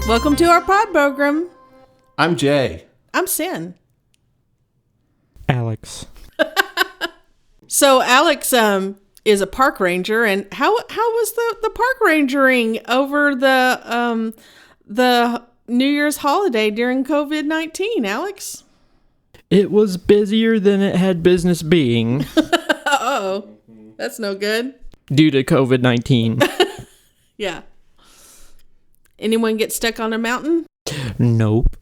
Welcome to our pod program. I'm Jay. I'm Sin. Alex. So Alex is a park ranger, and how was the park rangering over the New Year's holiday during COVID-19, Alex? It was busier than it had business being Uh-oh. That's no good. due to COVID-19. Yeah. Anyone get stuck on a mountain? Nope.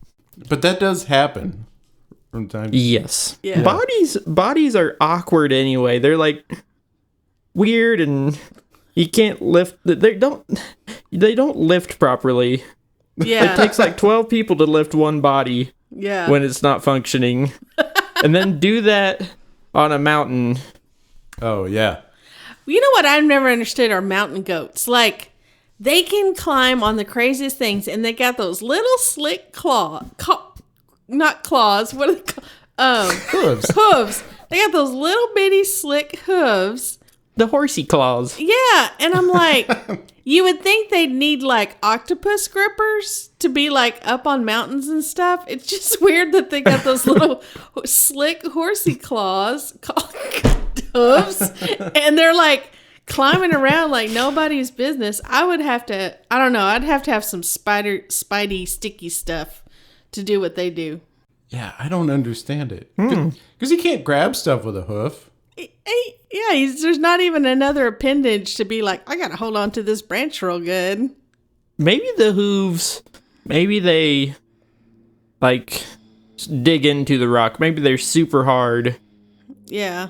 But that does happen from time to time. Yes. Yeah. Bodies are awkward anyway. They're like weird and you can't lift. They don't lift properly. Yeah. It takes like 12 people to lift one body Yeah. when it's not functioning. And then do that on a mountain. Oh, yeah. You know what I've never understood are mountain goats. Like, they can climb on the craziest things, and they got those little slick not claws, what are they called? Hooves. Hooves. They got those little bitty slick hooves. The horsey claws. Yeah, and I'm like, you would think they'd need like octopus grippers to be like up on mountains and stuff. It's just weird that they got those little slick horsey claws called hooves, and they're like climbing around like nobody's business. I'd have to have some spidey sticky stuff to do what they do. Yeah, I don't understand it. Because you can't grab stuff with a hoof. Yeah, there's not even another appendage to be like, I gotta hold on to this branch real good. Maybe the hooves, maybe they like dig into the rock. Maybe they're super hard. Yeah.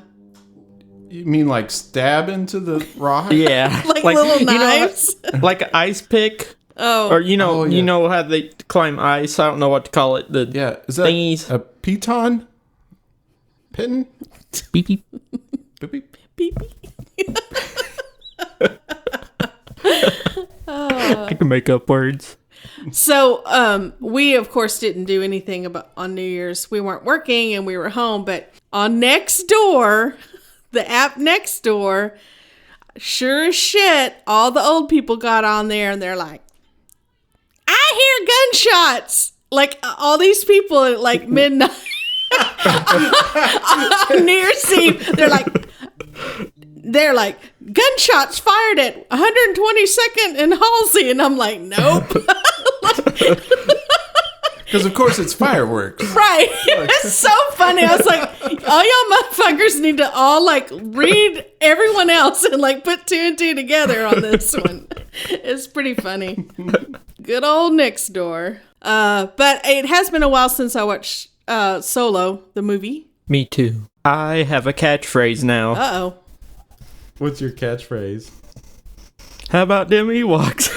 You mean like stab into the rock? Yeah. Like little knives? Like an ice pick. Oh. Or yeah. you know how they climb ice. I don't know what to call it. Yeah. Is that thingies. a piton? Pitten? Beep beep. Beep, beep. Beep. I can make up words. So, we of course didn't do anything on New Year's. We weren't working and we were home, but on Nextdoor, the app Nextdoor, sure as shit, all the old people got on there and they're like, I hear gunshots. Like all these people at like midnight on New Year's Eve, they're like gunshots fired at 122nd and Halsey, and I'm like, nope. Because of course it's fireworks. Right. It's so funny. I was like, all y'all motherfuckers need to all like read everyone else and like put two and two together on this one. It's pretty funny. Good old Nextdoor. But it has been a while since I watched Solo, the movie. Me too. I have a catchphrase now. Uh-oh. What's your catchphrase? How about them Ewoks?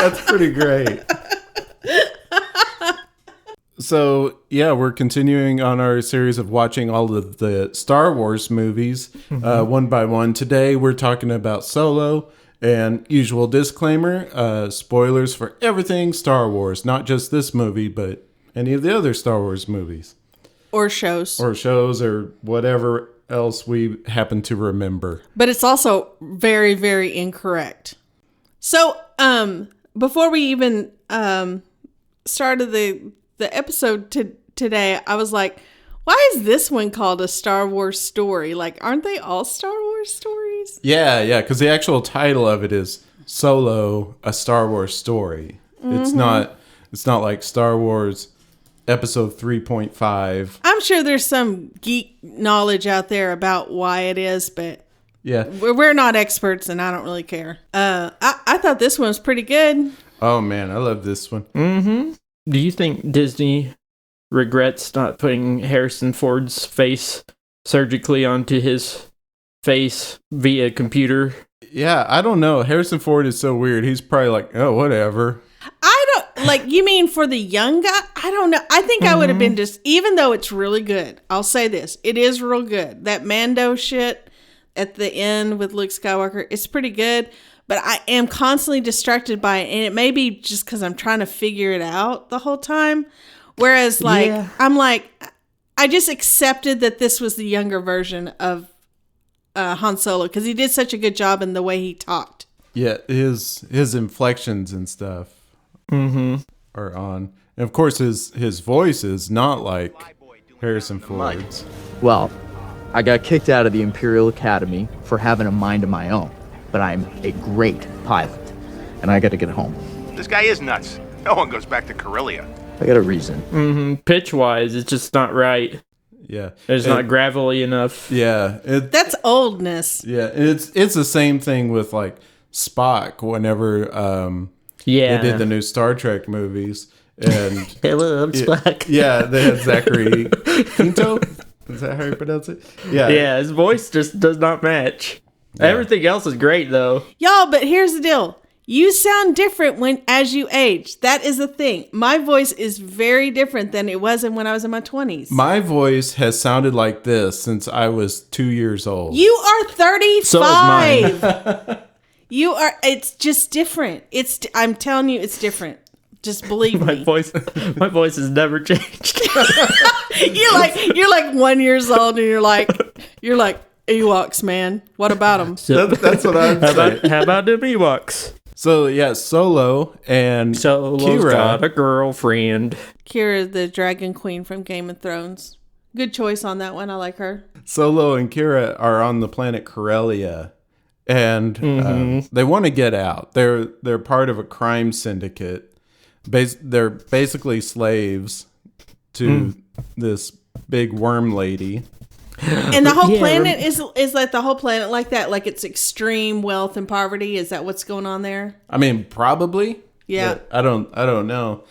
That's pretty great. So, yeah, we're continuing on our series of watching all of the Star Wars movies one by one. Today, we're talking about Solo, and usual disclaimer, spoilers for everything Star Wars, not just this movie, but any of the other Star Wars movies. Or shows. Or whatever else we happen to remember. But it's also very, very incorrect. So, before we even started the episode today, I was like, why is this one called a Star Wars story? Like, aren't they all Star Wars stories? Yeah, because the actual title of it is Solo, a Star Wars story. Mm-hmm. It's not like Star Wars episode 3.5. I'm sure there's some geek knowledge out there about why it is, but yeah, we're not experts, and I don't really care. I thought this one was pretty good. Oh man, I love this one. Mm-hmm. Do you think Disney regrets not putting Harrison Ford's face surgically onto his face via computer? Yeah, I don't know. Harrison Ford is so weird. He's probably like, oh, whatever. Like, you mean for the young guy? I don't know. I think I would have been just, even though it's really good, I'll say this, it is real good. That Mando shit at the end with Luke Skywalker, it's pretty good, but I am constantly distracted by it, and it may be just because I'm trying to figure it out the whole time. Whereas, like, yeah. I'm like, I just accepted that this was the younger version of Han Solo because he did such a good job in the way he talked. Yeah, his inflections and stuff are on. And of course, his voice is not like Harrison Ford's. Well, I got kicked out of the Imperial Academy for having a mind of my own, but I'm a great pilot, and I gotta get home. This guy is nuts. No one goes back to Corellia. I got a reason. Pitch-wise, it's just not right. Yeah, It's not gravelly enough. Yeah, That's oldness. yeah. It's the same thing with like Spock. Whenever Yeah. they did the new Star Trek movies, and Hello, I'm Spock. yeah, they had Zachary Quinto. Is that how you pronounce it? Yeah, Yeah, his voice just does not match. Everything else is great, though. Y'all, but here's the deal. You sound different as you age. That is the thing. My voice is very different than it was when I was in my 20s. My voice has sounded like this since I was 2 years old. You are 35. So is mine. You are. It's just different. I'm telling you, it's different. Just believe My me. voice has never changed. You're like 1 year old, and you're like Ewoks, man. What about them? That's what I'm saying. How about them Ewoks? So yeah, Solo and Solo's Kira. got a girlfriend. Kira, the Dragon Queen from Game of Thrones. Good choice on that one. I like her. Solo and Kira are on the planet Corellia, and they want to get out. They're part of a crime syndicate. They're basically slaves to this big worm lady. And the whole planet is like the whole planet like that. Like it's extreme wealth and poverty. Is that what's going on there? I mean, probably. Yeah. But I don't know.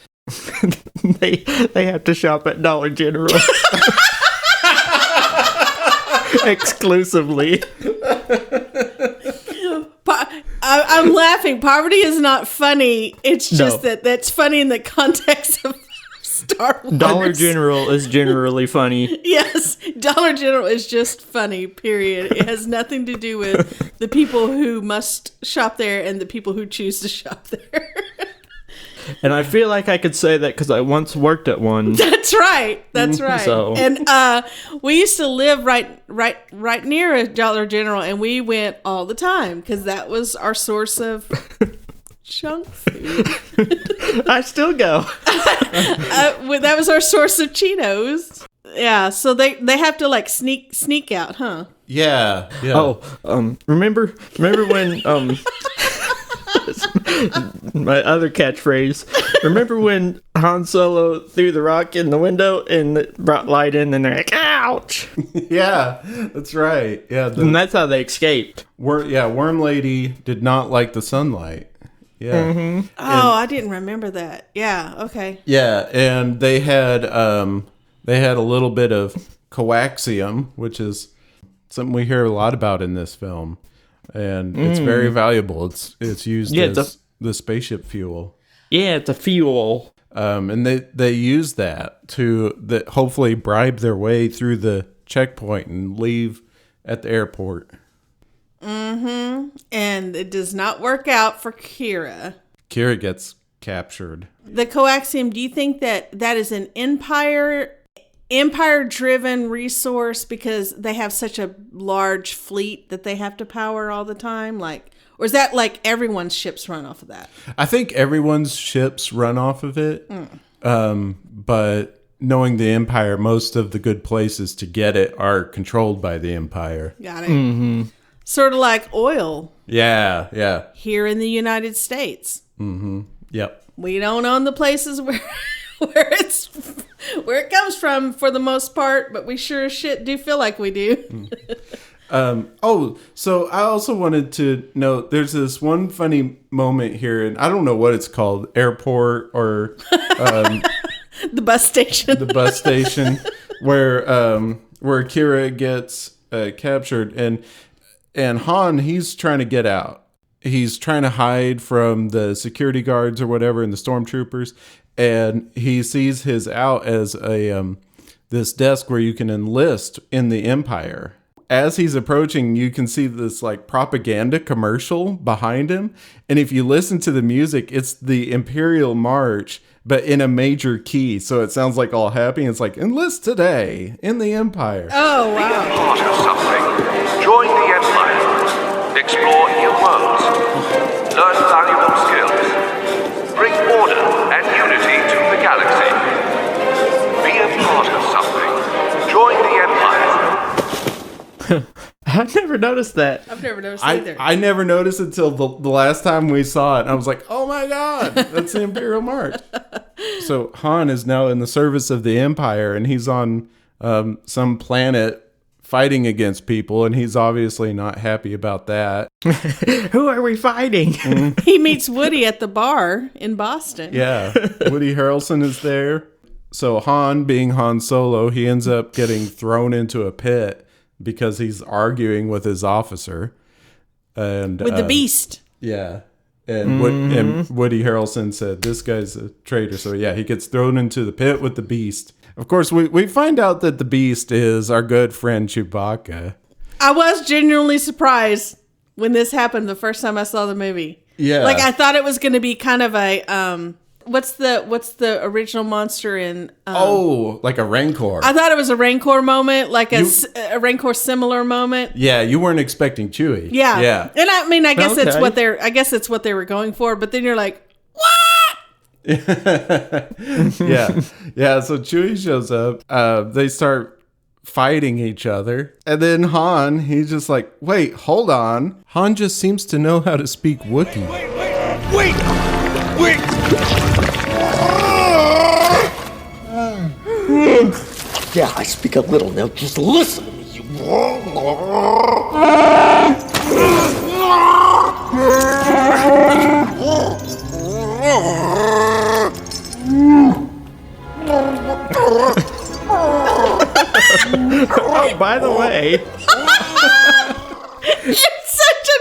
They have to shop at Dollar General. Exclusively. I'm laughing. Poverty is not funny. It's just that's funny in the context of Star Wars. Dollar General is generally funny. Yes, Dollar General is just funny, period. It has nothing to do with the people who must shop there and the people who choose to shop there. And I feel like I could say that because I once worked at one. That's right. That's right. So. And we used to live right near a Dollar General, and we went all the time because that was our source of junk food. I still go. That was our source of Cheetos. Yeah, so they have to like sneak out, huh? Yeah. Oh, remember when my other catchphrase. Remember when Han Solo threw the rock in the window and it brought light in, and they're like, "Ouch!" Yeah, that's right. Yeah, And that's how they escaped. Worm Lady did not like the sunlight. Yeah. Oh, I didn't remember that. Yeah, okay. Yeah, and they had a little bit of coaxium, which is something we hear a lot about in this film, and it's very valuable. It's used as the spaceship fuel. Yeah, it's a fuel. And they use that to hopefully bribe their way through the checkpoint and leave at the airport. And it does not work out for Kira. Kira gets captured. The coaxium, do you think that is an Empire-driven resource because they have such a large fleet that they have to power all the time? Or is that like everyone's ships run off of that? I think everyone's ships run off of it. But knowing the Empire, most of the good places to get it are controlled by the Empire. Got it. Sort of like oil Yeah. here in the United States. Yep. We don't own the places where it comes from for the most part, but we sure as shit do feel like we do. So I also wanted to note there's this one funny moment here, and I don't know what it's called, airport or The bus station. the bus station, where Kira gets captured, and Han, he's trying to get out. He's trying to hide from the security guards or whatever and the stormtroopers, and he sees his out as this desk where you can enlist in the Empire. As he's approaching, you can see this like propaganda commercial behind him, and if you listen to the music, it's the Imperial March, but in a major key, so it sounds like all happy. It's like, enlist today in the Empire. Oh, Be a wow. part of something. Join the Empire. Explore new worlds. Learn valuable skills. Bring order and unity to the galaxy. Be a part of something. Join the Empire. I never noticed that. I've never noticed either. I never noticed until the last time we saw it. And I was like, oh my God, that's the Imperial March. So Han is now in the service of the Empire, and he's on some planet fighting against people, and he's obviously not happy about that. Who are we fighting? He meets Woody at the bar in Boston. Yeah, Woody Harrelson is there. So Han, being Han Solo, he ends up getting thrown into a pit because he's arguing with his officer. And With the Beast. Yeah. And Woody Harrelson said, this guy's a traitor. So yeah, he gets thrown into the pit with the Beast. Of course, we find out that the Beast is our good friend Chewbacca. I was genuinely surprised when this happened the first time I saw the movie. Yeah. Like, I thought it was going to be kind of a, what's the original monster in? Like a Rancor. I thought it was a Rancor moment, like a Rancor similar moment. Yeah, you weren't expecting Chewie. Yeah. Yeah. And I mean, I guess that's Okay. it's what they were going for, but then you're like, what? Yeah. So Chewie shows up. They start fighting each other. And then Han, he's just like, wait, hold on. Han just seems to know how to speak Wookiee. Wait! Yeah, I speak a little now. Just listen to me, you. Oh, by the way, It's such a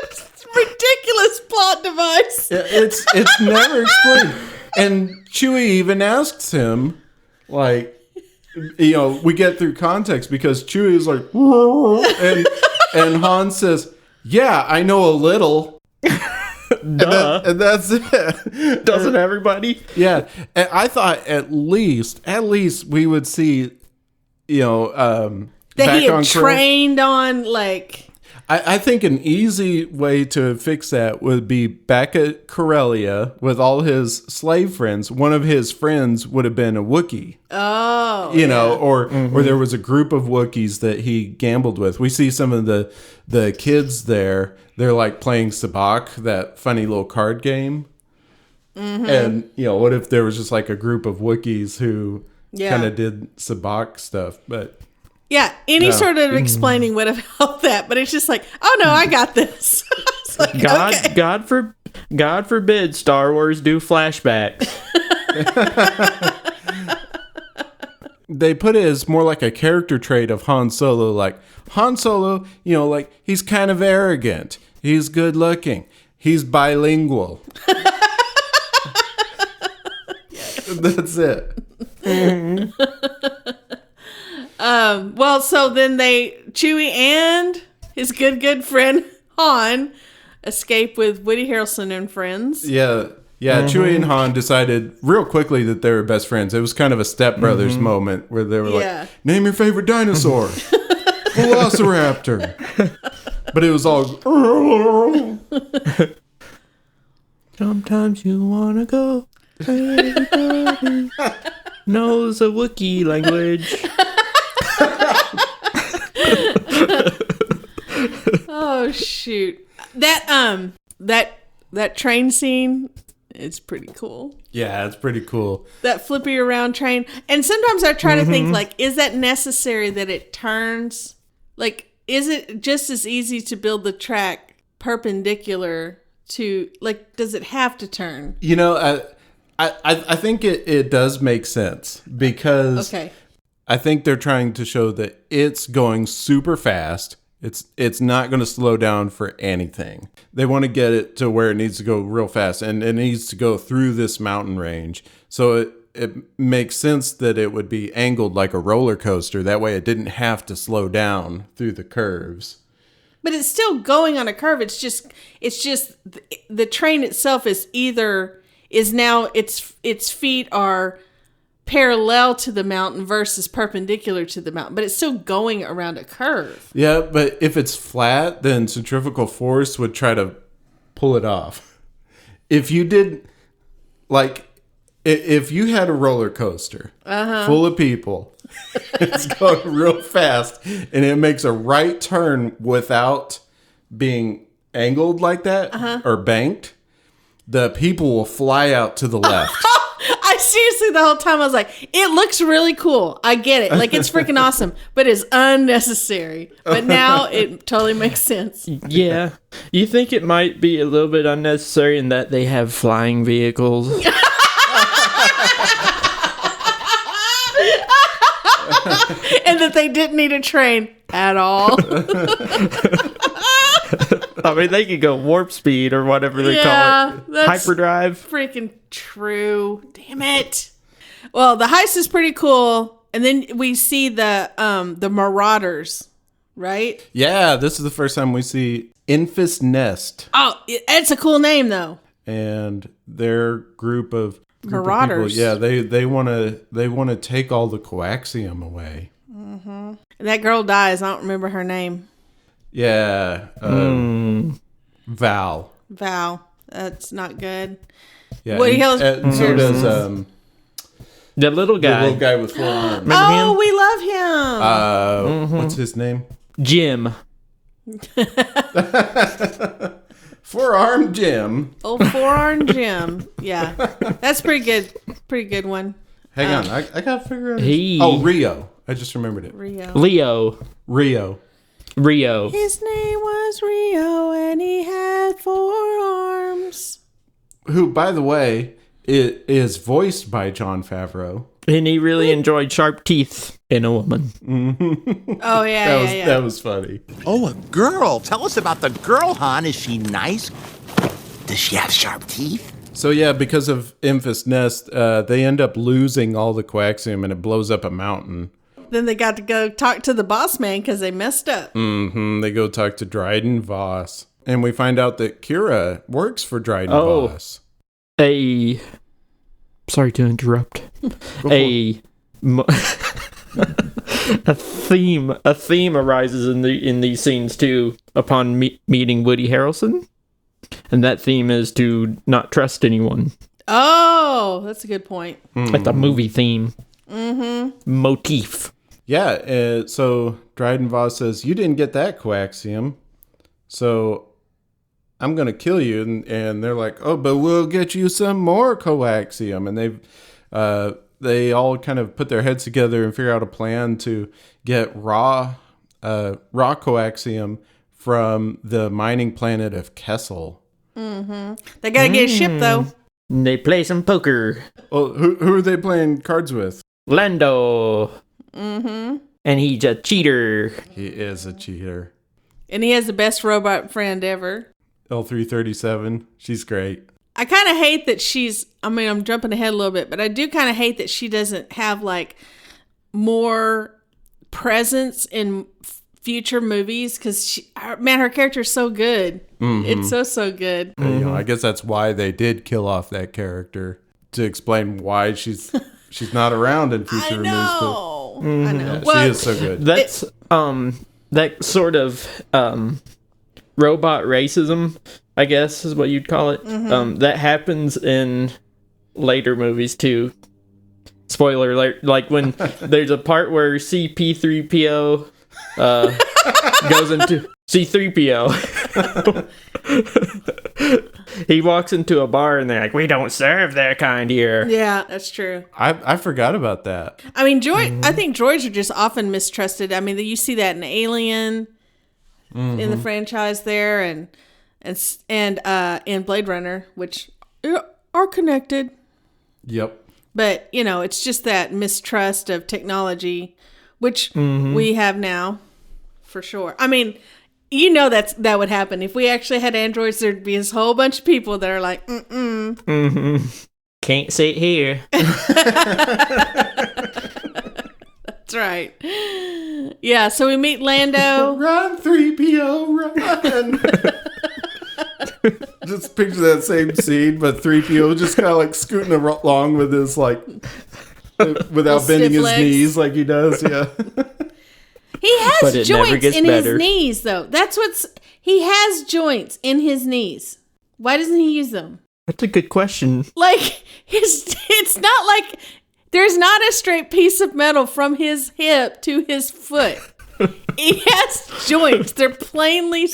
ridiculous plot device. It's never explained. And Chewie even asks him, like, we get through context because Chewie is like, and Han says, yeah, I know a little. duh. And that's it. Doesn't everybody? Yeah. And I thought at least we would see, That back he had on trained on, like... I think an easy way to fix that would be back at Corellia with all his slave friends. One of his friends would have been a Wookiee. Oh. Or there was a group of Wookiees that he gambled with. We see some of the kids there. They're like playing Sabacc, that funny little card game. Mm-hmm. And, what if there was just like a group of Wookiees who kind of did Sabacc stuff, but... Yeah, any sort of explaining would have helped that, but it's just like, oh no, I got this. It's like, okay. God forbid Star Wars do flashbacks. They put it as more like a character trait of Han Solo. Like, Han Solo, like, he's kind of arrogant. He's good looking. He's bilingual. That's it. Well, so then Chewie and his good friend Han escape with Woody Harrelson and friends. Yeah. Chewie and Han decided real quickly that they were best friends. It was kind of a Step Brothers moment where they were like, name your favorite dinosaur. Velociraptor. But it was all... Sometimes you wanna go. Everybody knows a Wookiee language. Oh shoot. That train scene is pretty cool. Yeah, it's pretty cool. That flippy around train. And sometimes I try to think, like, is that necessary that it turns? Like, is it just as easy to build the track perpendicular to, like, does it have to turn? I think it does make sense because I think they're trying to show that it's going super fast. It's not going to slow down for anything. They want to get it to where it needs to go real fast, and it needs to go through this mountain range. So it makes sense that it would be angled like a roller coaster. That way it didn't have to slow down through the curves. But it's still going on a curve. It's just the train itself is now its feet are parallel to the mountain versus perpendicular to the mountain, but it's still going around a curve. Yeah, but if it's flat, then centrifugal force would try to pull it off. if you did, like, if you had a roller coaster full of people, it's going real fast, and it makes a right turn without being angled like that or banked, the people will fly out to the left. I seriously, the whole time I was like, it looks really cool. I get it. Like, it's freaking awesome, but it's unnecessary. But now it totally makes sense. Yeah. You think it might be a little bit unnecessary in that they have flying vehicles? And that they didn't need a train at all. I mean, they could go warp speed or whatever they call it. That's Hyperdrive. freaking true. Damn it. Well, the heist is pretty cool. And then we see the Marauders, right? Yeah, this is the first time we see Infus Nest Oh, it's a cool name, though. and their group of Marauders. people. Yeah, they want to take all the coaxium away. And that girl dies. I don't remember her name. Yeah, Val. Val. That's not good. Yeah, Woody Harrelson- so does The little the guy. little guy with 4 arms. Remember Oh, him? we love him. What's his name? Jim. 4-arm Jim. Oh, Forearm Jim. Yeah. That's pretty good. Pretty good one. Hang on, I gotta figure out. He- Rio. I just remembered it. Rio. Rio. Rio. His name was Rio, and he had 4 arms. Who, by the way, is voiced by Jon Favreau. And he really enjoyed sharp teeth in a woman. Oh, yeah, That was funny. Oh, a girl. Tell us about the girl, hon. Is she nice? Does she have sharp teeth? So yeah, because of Infus Nest, they end up losing all the coaxium, and it blows up a mountain. Then they got to go talk to the boss man because they messed up. They go talk to Dryden Voss, and we find out that Kira works for Dryden Voss. Sorry to interrupt. A theme arises in these scenes too upon meeting Woody Harrelson, and that theme is to not trust anyone. Oh, that's a good point. Like the movie theme. Motif. Yeah, so Dryden Voss says, "You didn't get that coaxium, so I'm going to kill you." And they're like, "Oh, but we'll get you some more coaxium." And they all kind of put their heads together and figure out a plan to get raw coaxium from the mining planet of Kessel. They got to get a ship, though. And they play some poker. Well, who are they playing cards with? Lando. And he's a cheater. He is a cheater. And he has the best robot friend ever. L337. She's great. I kind of hate that I'm jumping ahead a little bit, but I do kind of hate that she doesn't have, like, more presence in future movies because, man, her character's so good. It's so good. You know, I guess that's why they did kill off that character, to explain why she's not around in future movies. I know. Yeah, Well, she is so good. That's that sort of robot racism, I guess is what you'd call it. That happens in later movies too. Spoiler alert, like when there's a part where C-3PO goes into C-3PO. He walks into a bar and they're like, "We don't serve their kind here." Yeah, that's true. I forgot about that. I mean, I think droids are just often mistrusted. I mean, you see that in Alien, in the franchise there, and in Blade Runner, which are connected. Yep. But, you know, it's just that mistrust of technology, which we have now, for sure. I mean, you know that would happen. If we actually had androids, there'd be this whole bunch of people that are like, Can't sit here. That's right. Yeah, so we meet Lando. Run, 3PO, run! Just picture that same scene, but 3PO just kind of like scooting along with his, like, without bending his legs. knees like he does, yeah. He But has it never joints gets in better. his knees, though. He has joints in his knees. Why doesn't he use them? That's a good question. Like, it's not like there's not a straight piece of metal from his hip to his foot. He has joints. They're plainly,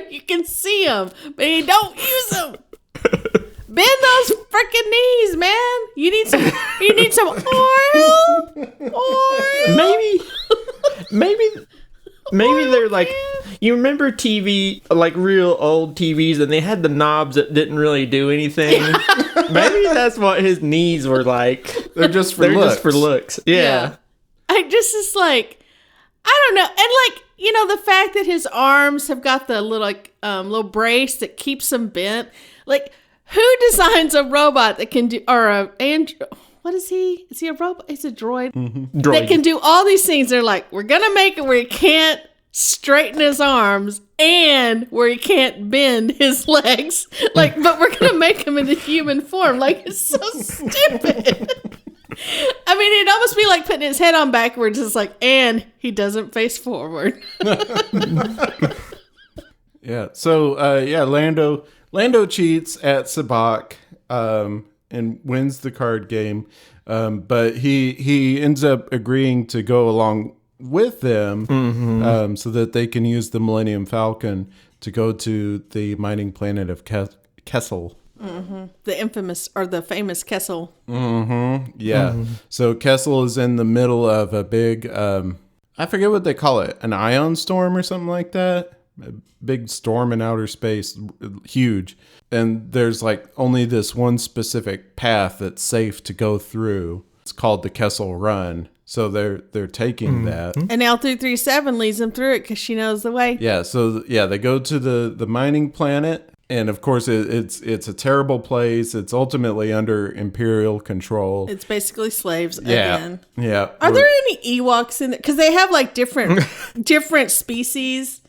you can see them, but you don't use them. Bend those freaking knees, man. You need some oil. Maybe they're like, you remember TV, like real old TVs, and they had the knobs that didn't really do anything. Maybe that's what his knees were like. They're just for looks. Yeah. I just is like, I don't know, and like, you know, the fact that his arms have got the little brace that keeps them bent, like. Who designs a robot that can do, what is he? Is he a robot? He's a droid. Droid. That can do all these things. They're like, we're going to make it where he can't straighten his arms and where he can't bend his legs. Like, but we're going to make him into human form. Like, it's so stupid. I mean, it'd almost be like putting his head on backwards. It's like, and he doesn't face forward. Yeah. So, Lando cheats at Sabacc and wins the card game, but he ends up agreeing to go along with them so that they can use the Millennium Falcon to go to the mining planet of Kessel. The infamous or the famous Kessel. Yeah. So Kessel is in the middle of a big, I forget what they call it, an ion storm or something like that. A big storm in outer space, huge. And there's like only this one specific path that's safe to go through. It's called the Kessel Run. So they're taking that. And L337 leads them through it because she knows the way. Yeah. So yeah, they go to the mining planet. And of course, it's a terrible place. It's ultimately under Imperial control. It's basically slaves again. Yeah. Are there any Ewoks in there? Because they have like different species.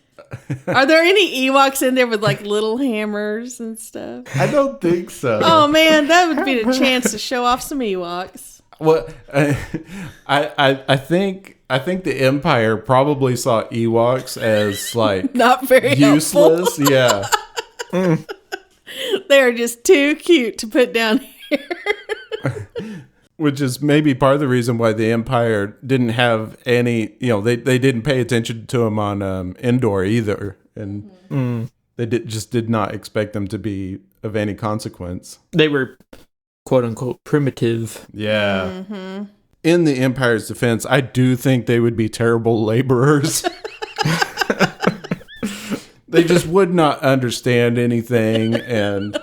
Are there any Ewoks in there with like little hammers and stuff? I don't think so. Oh man, that would be the chance to show off some Ewoks. Well, I think the Empire probably saw Ewoks as like not very useless. helpful. Yeah. They're just too cute to put down here. Which is maybe part of the reason why the Empire didn't have any, they didn't pay attention to them on Endor either. And they just did not expect them to be of any consequence. They were, quote unquote, primitive. Yeah. In the Empire's defense, I do think they would be terrible laborers. They just would not understand anything, and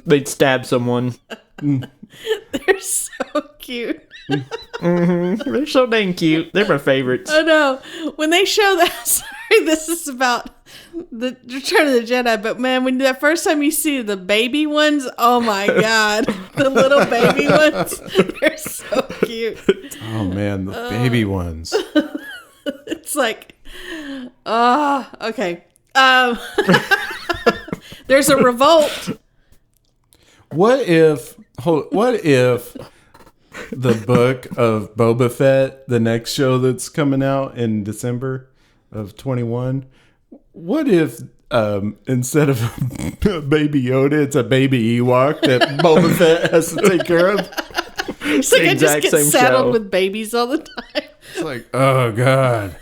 they'd stab someone. They're so cute. They're so dang cute. They're my favorites. Oh no. When they show that, sorry, this is about the Return of the Jedi, but man, when that first time you see the baby ones, oh my God. The little baby ones, they're so cute. Oh man, the baby ones. It's like, okay. There's a revolt. What if the book of Boba Fett, the next show that's coming out in December of 21, what if instead of a baby Yoda, it's a baby Ewok that Boba Fett has to take care of? It's like I just get saddled with babies all the time. It's like, oh God.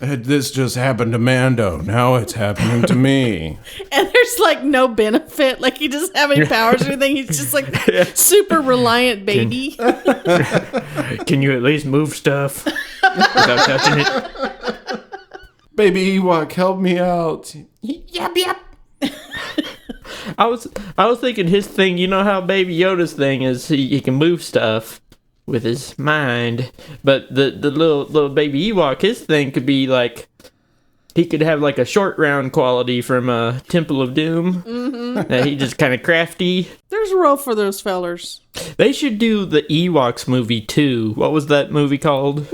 This just happened to Mando. Now it's happening to me. And there's like no benefit. Like he doesn't have any powers or anything. He's just like super reliant baby. Can you at least move stuff without touching it? Baby Ewok, help me out. Yep. I was thinking his thing. You know how Baby Yoda's thing is he can move stuff with his mind, but the little baby Ewok, his thing could be like he could have like a short round quality from Temple of Doom. That he just kind of crafty. There's a role for those fellers. They should do the Ewoks movie too. What was that movie called?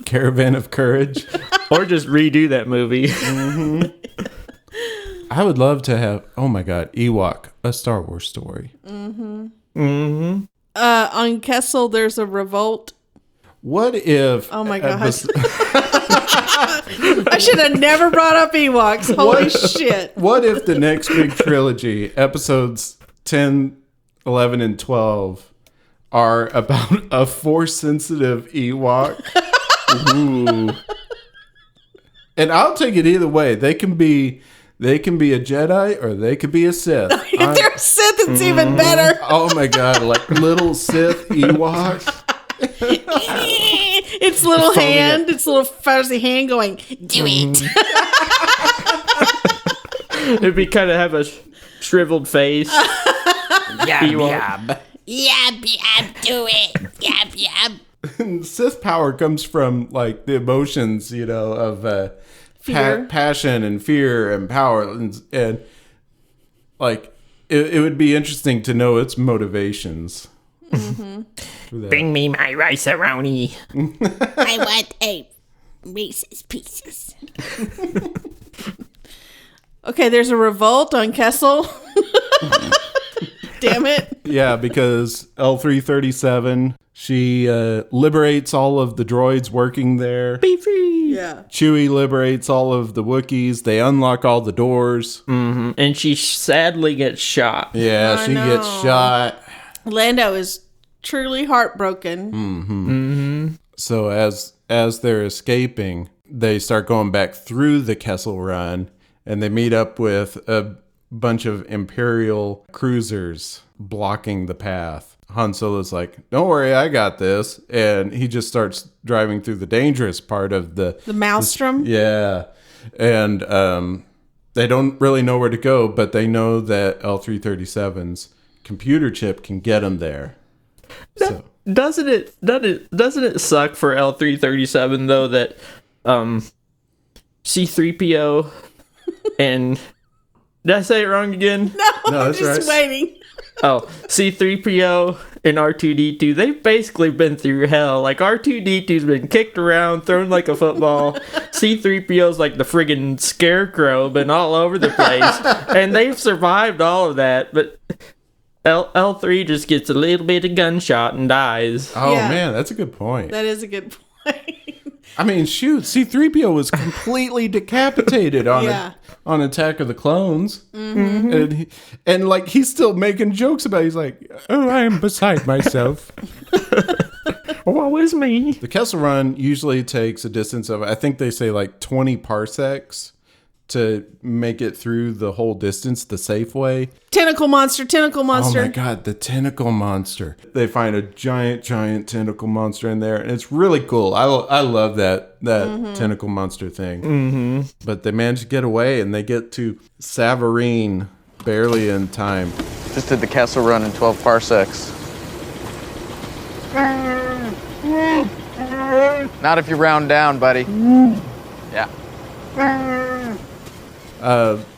Caravan of Courage. Or just redo that movie. I would love to have, oh my God, Ewok, a Star Wars story. On Kessel, there's a revolt. What if? Oh my God. I should have never brought up Ewoks. Holy shit. What if the next big trilogy, episodes 10, 11, and 12, are about a Force-sensitive Ewok? Ooh. And I'll take it either way. They can be a Jedi or they could be a Sith. If they're a Sith, it's even better. Oh my God, like little Sith Ewok. Its little hand, its little fuzzy hand going, do it. It'd be kind of have a shriveled face. Yab. Yab, yab, do it. Yab, yab. Sith power comes from like the emotions, of Fear. passion and fear and power, and like it would be interesting to know its motivations. Bring me my rice-a-roni. I want a Reese's Pieces. Okay, there's a revolt on Kessel. Damn it. Yeah, because L337, she liberates all of the droids working there. Be free. Yeah. Chewie liberates all of the Wookiees. They unlock all the doors. And she sadly gets shot. Yeah, I she gets know. shot. Lando is truly heartbroken. So as they're escaping, they start going back through the Kessel Run, and they meet up with a bunch of Imperial cruisers blocking the path. Han Solo's like, "Don't worry, I got this," and he just starts driving through the dangerous part of the Maelstrom. Yeah, and they don't really know where to go, but they know that L337's computer chip can get them there. So. Doesn't it suck for L337 though that C3PO and did I say it wrong again? No, I'm that's just right. waiting. Oh, C3PO and R2D2, they've basically been through hell. Like, R2D2's been kicked around, thrown like a football. C3PO's like the friggin' scarecrow, been all over the place. And they've survived all of that, but L3 just gets a little bit of gunshot and dies. Oh Yeah. man, that's a good point. That is a good point. I mean, shoot, C-3PO was completely decapitated on Yeah. on Attack of the Clones, and like he's still making jokes about it. He's like, "Oh, I am beside myself." Woe is me. The Kessel Run usually takes a distance of, I think they say like 20 parsecs to make it through the whole distance the safe way. Tentacle monster. Oh my God, the tentacle monster. They find a giant tentacle monster in there, and it's really cool. I love that tentacle monster thing. But they manage to get away, and they get to Savareen barely in time. Just did the Kessel Run in 12 parsecs. Not if you round down, buddy. Yeah.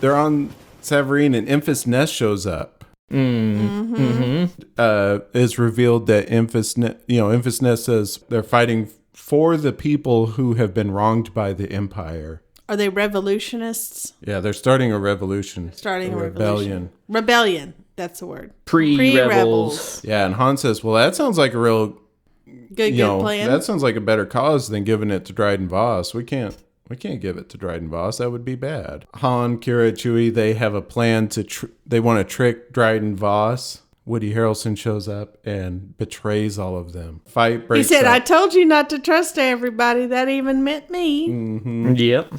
They're on Savareen, and Enfys Nest shows up. It's revealed that Enfys Nest says they're fighting for the people who have been wronged by the Empire. Are they revolutionists? Yeah, they're starting a revolution. Starting a rebellion. Rebellion. That's the word. Pre-rebels. Yeah, and Han says, "Well, that sounds like a real, Good plan. that sounds like a better cause than giving it to Dryden Voss. We can't give it to Dryden Voss. That would be bad." Han, Kira, Chewie, they have a plan they want to trick Dryden Voss. Woody Harrelson shows up and betrays all of them. Fight breaks He said, up. "I told you not to trust everybody. That even meant me." Yep.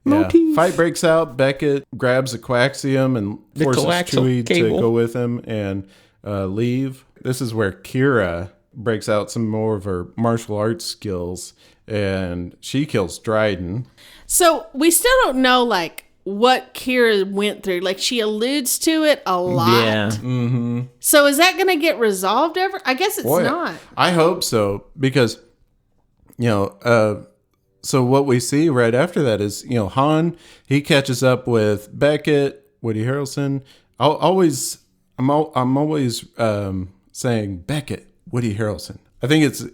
Yeah. Fight breaks out. Beckett grabs a coaxium and forces coaxial Chewie cable. to go with him and leave. This is where Kira breaks out some more of her martial arts skills, and she kills Dryden. So we still don't know, like, what Kira went through. Like, she alludes to it a lot. Yeah. So is that going to get resolved ever? I guess it's not. I hope so, because, so what we see right after that is, Han, he catches up with Beckett, Woody Harrelson. I'm always saying Beckett, Woody Harrelson. I think it's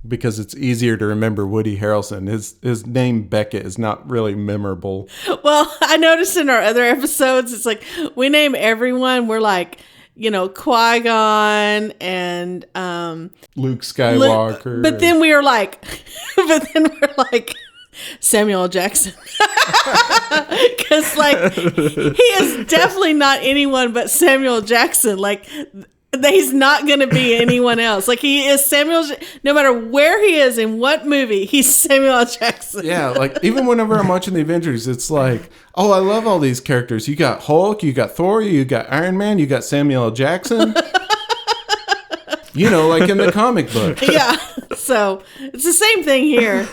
because it's easier to remember Woody Harrelson. His name Beckett is not really memorable. Well, I noticed in our other episodes, it's like we name everyone. We're like, Qui-Gon and Luke Skywalker. but then we're like Samuel L. Jackson. Because, like, he is definitely not anyone but Samuel L. Jackson. Like, he's not going to be anyone else. Like, he is no matter where he is in what movie, he's Samuel L. Jackson. Yeah, like, even whenever I'm watching the Avengers, it's like, oh, I love all these characters. You got Hulk, you got Thor, you got Iron Man, you got Samuel L. Jackson. Like in the comic book. Yeah. So, it's the same thing here.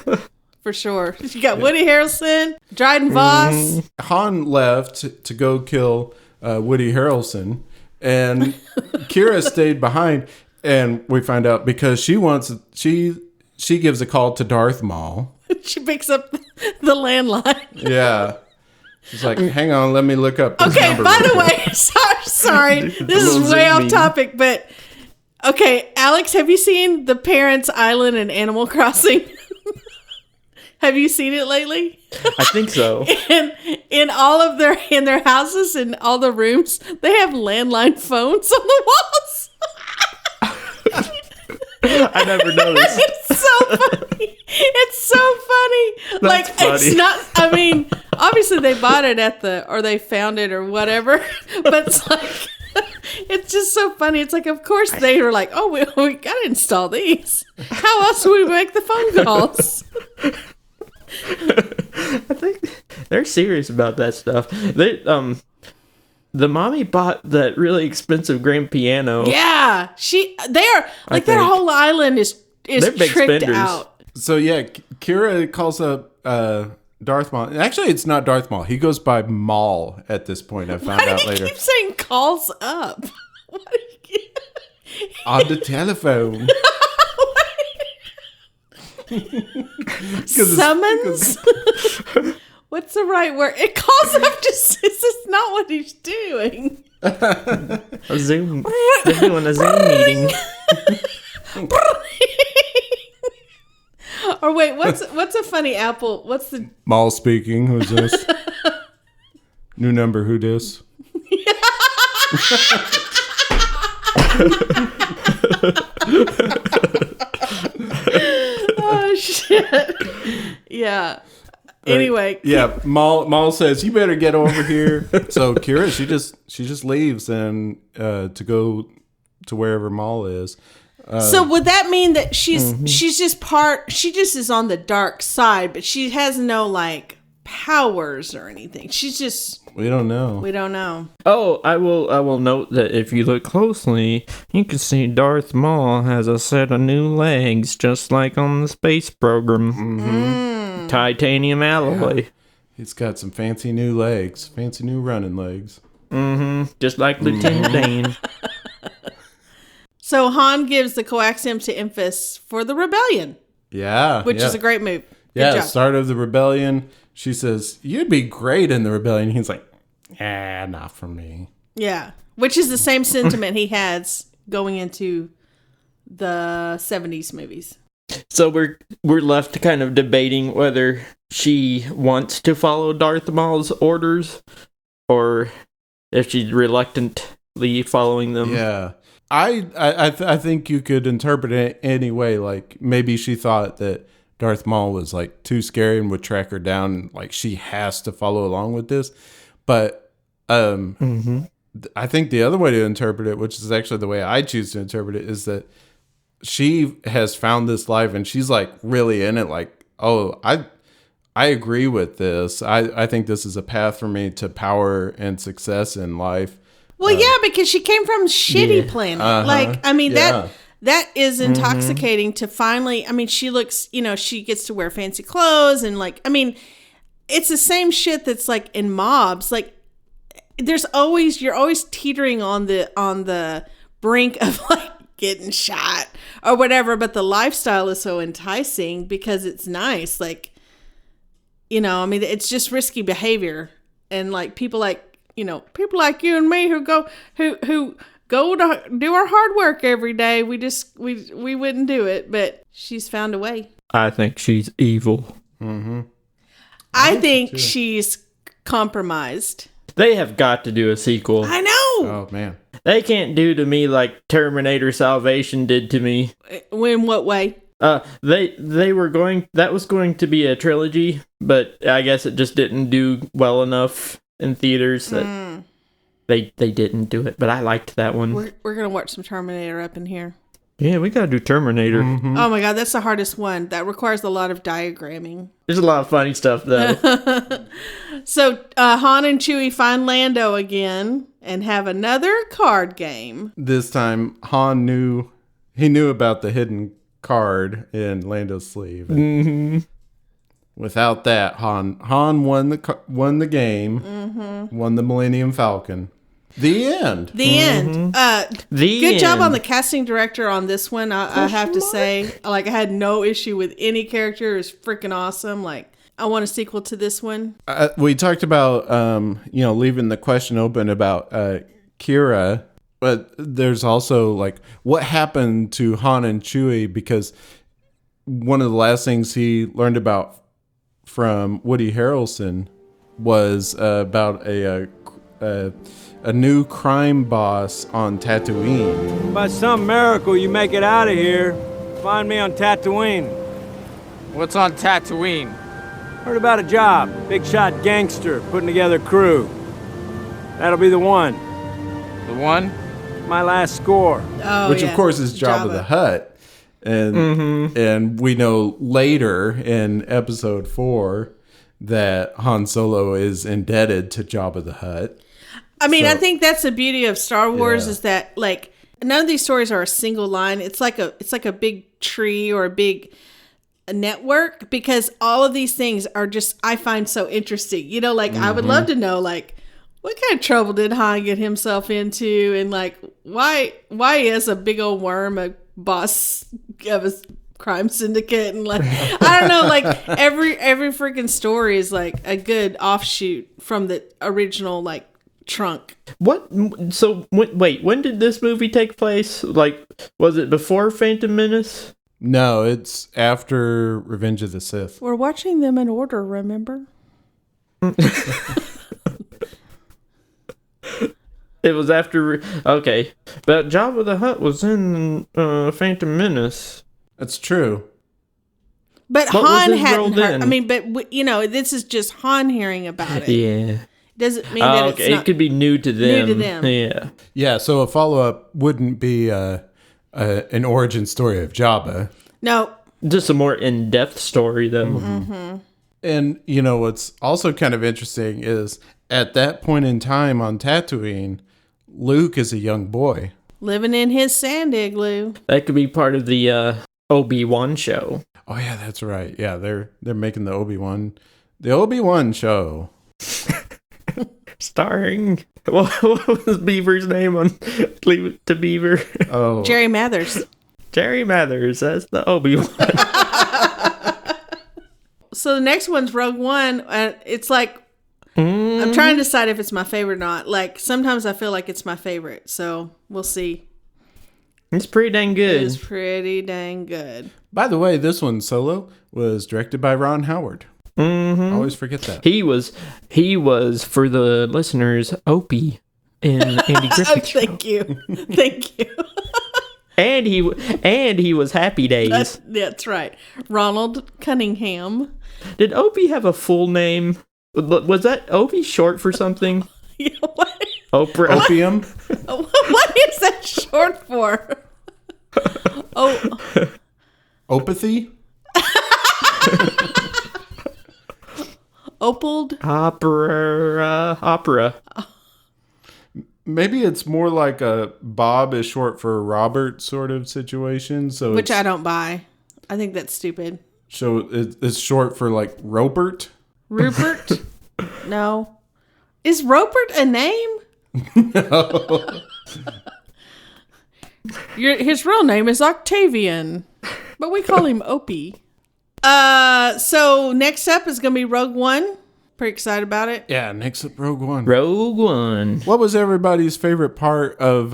For sure. You got Woody Harrelson, Dryden Voss. Han left to go kill Woody Harrelson, and Kira stayed behind, and we find out because she gives a call to Darth Maul. She picks up the landline. Yeah. She's like, hang on, let me look up this Okay, number by real the quick. way, sorry, this is way off topic, but okay, Alex, have you seen The Parents Island and Animal Crossing? Have you seen it lately? I think so. In all of their houses and all the rooms, they have landline phones on the walls. I never noticed. It's so funny. It's so funny. That's funny. It's not. I mean, obviously they bought it or they found it or whatever. But it's like, it's just so funny. It's like, of course they were like, oh, we gotta install these. How else would we make the phone calls? I think they're serious about that stuff. The mommy bought that really expensive grand piano. Yeah, they are like their whole island is They're big tricked spenders. out. So yeah, Kira calls up Darth Maul. Actually, it's not Darth Maul. He goes by Maul at this point. I found out later. Keep saying calls up. On the telephone. Summons? What's the right word? It calls up just, this is not what he's doing. A Zoom. They're doing a Zoom meeting. Or wait, what's a funny Apple? What's the Maul speaking. Who's this? New number. Who dis? Oh shit! Yeah. Anyway. Yeah. Maul says, "You better get over here." So Kira, she just leaves and to go to wherever Maul is. So would that mean that she's just is on the dark side, but she has no like powers or anything? She's just We don't know. we don't know. Oh, I will note that if you look closely, you can see Darth Maul has a set of new legs, just like on the space program. Mm-hmm. Titanium alloy. He's got some fancy new legs, fancy new running legs. Just like Lieutenant Dan. So Han gives the coaxium to Emphas for the rebellion, Yeah, which is a great move. Good Yeah, job. start of the rebellion. She says, "You'd be great in the rebellion." He's like, not for me. Yeah, which is the same sentiment he has going into the 70s movies. So we're left kind of debating whether she wants to follow Darth Maul's orders or if she's reluctantly following them. Yeah. I think you could interpret it any way. Like, maybe she thought that Darth Maul was like too scary and would track her down, and like she has to follow along with this. But I think the other way to interpret it, which is actually the way I choose to interpret it, is that she has found this life and she's like really in it. Like, oh, I agree with this. I think this is a path for me to power and success in life. Well, yeah, because she came from shitty planet. Like, I mean, that is intoxicating to finally, I mean, she looks, she gets to wear fancy clothes and like, I mean, it's the same shit that's like in mobs. Like, you're always teetering on the brink of like getting shot or whatever, but the lifestyle is so enticing because it's nice. Like, I mean, it's just risky behavior. And like people like you and me who go to do our hard work every day. We wouldn't do it, but she's found a way. I think she's evil. Mm-hmm. I think she's compromised. They have got to do a sequel. I know. Oh man. They can't do to me like Terminator Salvation did to me. In what way? They were that was going to be a trilogy, but I guess it just didn't do well enough in theaters that they didn't do it. But I liked that one. We're gonna watch some Terminator up in here. Yeah, we gotta do Terminator. Mm-hmm. Oh my god, that's the hardest one. That requires a lot of diagramming. There's a lot of funny stuff though. So Han and Chewie find Lando again and have another card game. This time, Han knew about the hidden card in Lando's sleeve. Mm-hmm. Without that, Han won the game, won the Millennium Falcon. The end. The end. Good job on the casting director on this one. I have to say, like, I had no issue with any character. It was freaking awesome. Like, I want a sequel to this one. We talked about, leaving the question open about Kira, but there's also like what happened to Han and Chewie, because one of the last things he learned about from Woody Harrelson was about a new crime boss on Tatooine. By some miracle, you make it out of here. Find me on Tatooine. What's on Tatooine? Heard about a job. Big shot gangster putting together a crew. That'll be the one. The one? My last score. Oh, Which, of course, is Jabba the Hutt. And we know later in episode 4 that Han Solo is indebted to Jabba the Hutt. I mean, I think that's the beauty of Star Wars is that, like, none of these stories are a single line. It's like a big tree or a big network, because all of these things are just, I find so interesting. You know, like, I would love to know, like, what kind of trouble did Han get himself into, and like why is a big old worm a boss of a crime syndicate, and like I don't know, like every freaking story is like a good offshoot from the original like trunk. What? So wait, when did this movie take place? Like, was it before Phantom Menace? No, it's after Revenge of the Sith. We're watching them in order, remember? It was after. Okay, but Jabba the Hutt was in Phantom Menace. That's true. But What was Han his role hadn't heard. then? I mean, but you know, this is just Han hearing about it. Yeah. Doesn't mean that it's not it could be new to them. new to them. Yeah. Yeah, so a follow-up wouldn't be an origin story of Jabba. No. Just a more in-depth story, though. Mm-hmm. And, you know, what's also kind of interesting is at that point in time on Tatooine, Luke is a young boy. Living in his sand igloo. That could be part of the Obi-Wan show. Oh, yeah, that's right. Yeah, they're making the Obi-Wan show. Starring, what was Beaver's name on Leave It to Beaver? Oh, Jerry Mathers. Jerry Mathers as the Obi-Wan. So the next one's Rogue One. It's like, I'm trying to decide if it's my favorite or not. Like, sometimes I feel like it's my favorite. So we'll see. It's pretty dang good. It's pretty dang good. by the way, this one, Solo, was directed by Ron Howard. Mm-hmm. I always forget that. He was for the listeners, Opie in Andy Griffith show. Thank you. And he was Happy Days. That's right. Ronald Cunningham. Did Opie have a full name? Was that Opie short for something? Yeah, what? Oprah. Opium? What is that short for? Oh, Opathy? Opaled? Opera. Maybe it's more like a Bob is short for Robert sort of situation. So Which I don't buy. I think that's stupid. So it's short for like Robert? Rupert? No. Is Rupert a name? No. His real name is Octavian, but we call him Opie. So next up is going to be Rogue One. Pretty excited about it. Yeah, next up, Rogue One. Rogue One. What was everybody's favorite part of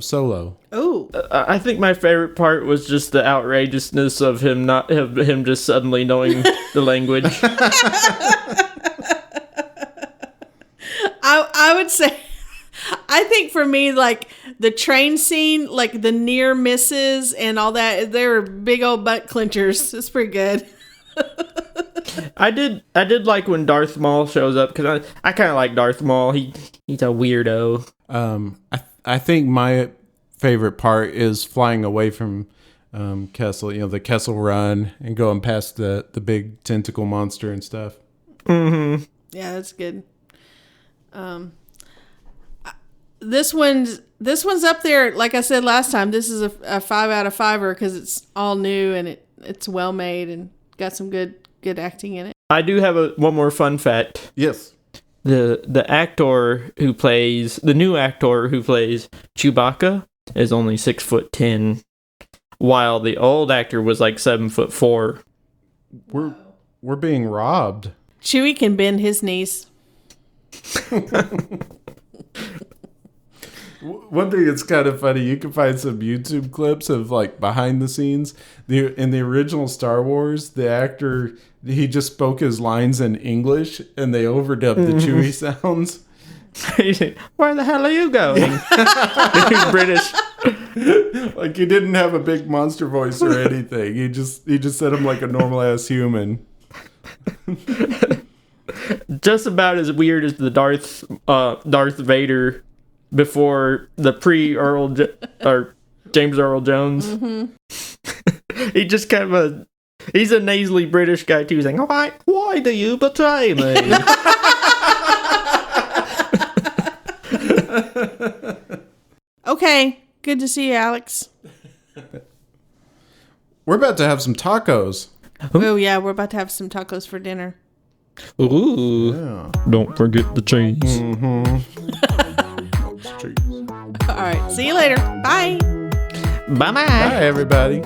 Solo? Oh, I think my favorite part was just the outrageousness of him just suddenly knowing the language. I think for me, like the train scene, like the near misses and all that, they were big old butt clenchers. It's pretty good. I did like when Darth Maul shows up because I kind of like Darth Maul. He's a weirdo. I think my favorite part is flying away from Kessel. You know, the Kessel Run and going past the big tentacle monster and stuff. Mm-hmm. Yeah, that's good. This one's up there. Like I said last time, this is a 5 out of 5er because it's all new and it's well made and got some good acting in it. I do have one more fun fact. Yes. The new actor who plays Chewbacca is only 6'10", while the old actor was like 7'4". We're being robbed. Chewie can bend his knees. One thing that's kind of funny, you can find some YouTube clips of like behind the scenes. In the original Star Wars, the actor, he just spoke his lines in English and they overdubbed the Chewie sounds. Where the hell are you going? He's British. Like he didn't have a big monster voice or anything. He just said him like a normal ass human. Just about as weird as the Darth Vader before the or James Earl Jones. Mm-hmm. He just kind of he's a nasally British guy too, saying, why do you betray me? Okay, good to see you, Alex. We're about to have some tacos. Oh yeah, we're about to have some tacos for dinner. Ooh. Yeah. Don't forget the cheese. Mm-hmm. All right, see you later. Bye. Bye-bye. Bye, everybody.